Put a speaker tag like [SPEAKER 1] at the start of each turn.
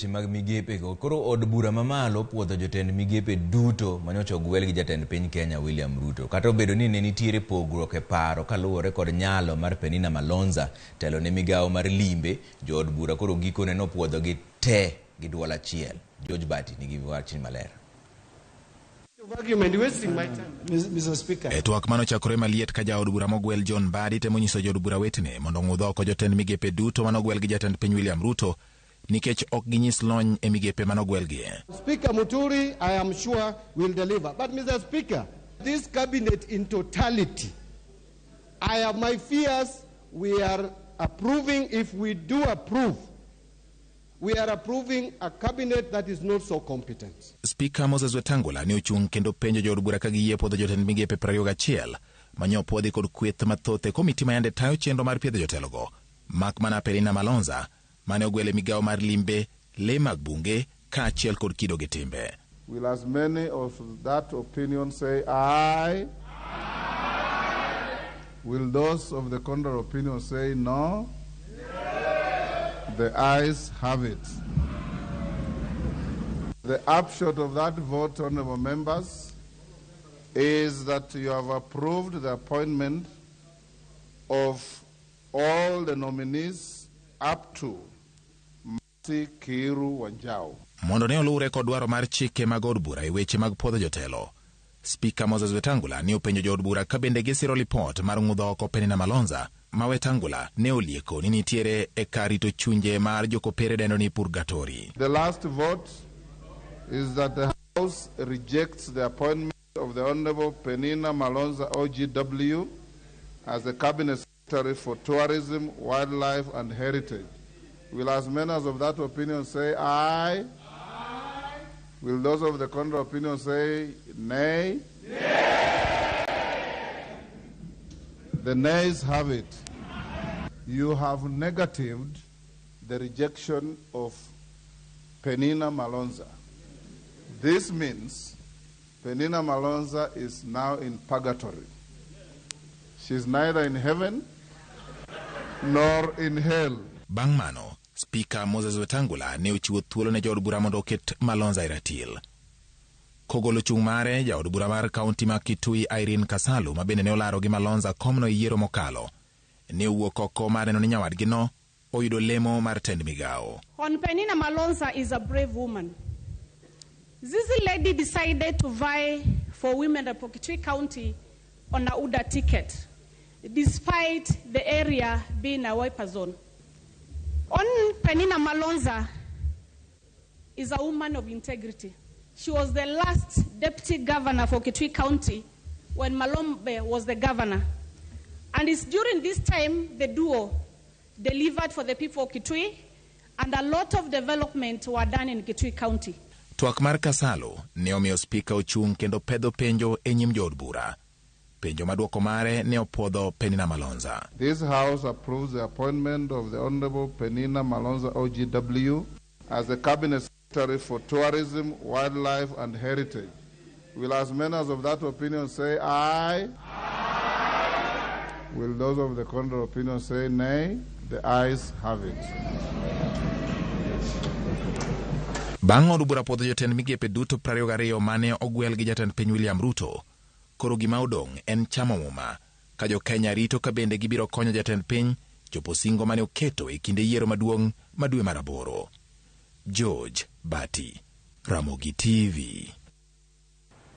[SPEAKER 1] mag migepe go koro od bura mamalo puodho jotend migepe duto manyocha ogwel gi jatend piny Kenya William Ruto kata obedo ni ne nitiere pogruok e paro kaluwore kod nyalo mar Penina Malonza telo ne migawo mar limbe jo od bura koro gikone no puodho gi te gi dwol achiel. George Bati nigi wach maler.
[SPEAKER 2] Mr. Speaker.
[SPEAKER 3] E twak mano chakore maliet ka jaod bura mogwel John Badi temo nyiso jod bura wetene mondo ng'udh oko jotend migepe duto manogwel gi jatend piny William Ruto nikech ok ginyis lony e migepe manogwel gi.
[SPEAKER 2] Speaker Muturi, I am sure will deliver. But Mr. Speaker, this cabinet in totality, I have my fears we are approving, if we do approve, we are approving a cabinet that is not so competent.
[SPEAKER 3] Speaker Moses Wetangula ne ochung kendo penjo jod bura ka giyie podho jotend migepe 21 manyo podhi kod kweth mathoth e komiti mayande tayo chenro mar piedho jotelogo. Mak mana Penina Malonza mane ogwele migawo mar limbe, le mag bunge kaachiel kod kido gi timbe.
[SPEAKER 4] Will as many of that opinion say aye? Will those of the contrary opinion say no? The ayes have it. The upshot of that vote, honorable members, is that you have approved the appointment of all the nominees up to Kiru Wanjao.
[SPEAKER 3] Mondo ne oluwre kod dwaro mar chike mag od bura e weche mag podho jotelo. Speaker Moses Wetangula ne openjo jod bura ka bende gisiro lipot mar ng'udho oko Penina Malonza ma Wetangula ne olieko ni nitiere e karito chunje mar jokopere dendo ni purgatori.
[SPEAKER 4] The last vote is that the House rejects the appointment of the Honorable Penina Malonza OGW as the Cabinet Secretary for Tourism, Wildlife and Heritage. Will as many as of that opinion say aye? Aye. Will those of the contrary opinion say nay? Nay. The nays have it. You have negatived the rejection of Penina Malonza. This means Penina Malonza is now in purgatory. She's neither in heaven nor in hell.
[SPEAKER 3] Bang' mano, Speaker Moses Wetangula ne ochiwo thuolo ne jaod bura mondo oket Malonza e ratil. Kogolo chung' mare, jaod bura mar kaunti ma Kitui Irene Kasalu ma bende ne olaro gi Malonza komno yiero mokalo ne owuok oko mar neno ni nyawadgi no oyudo lemo mar tend migawo.
[SPEAKER 5] On Penina Malonza is a brave woman. This lady decided to vie for women of Kitui County on a UDA ticket, despite the area being a wiper zone. On Penina Malonza is a woman of integrity. She was the last deputy governor for Kitui County when Malombe was the governor. And it's during this time the duo delivered for the people of Kitui, and a lot of development were done in Kitui County.
[SPEAKER 3] Twak mar Kasalu ne omiyo Speaker ochung kendo pedho penjo e nyim jood bura. Penjo maduoko mare ne opodho Penina Malonza.
[SPEAKER 4] This House approves the appointment of the Honorable Penina Malonza OGW as the Cabinet Secretary for Tourism, Wildlife and Heritage. Will as many as of that opinion say aye? Aye. Will those of the contrary opinion say nay? The ayes have it.
[SPEAKER 3] Bang' od bura podho jotend migepe duto 22 mane ogwel gi jatend piny William Ruto, koro gima odong' en chamo muma ka jo Kenya rito ka bende gibiro konyo jatend piny chopo singo mane oketo e kinde yiero maduong' ma dwe mar 8. George Bati, Ramogi TV.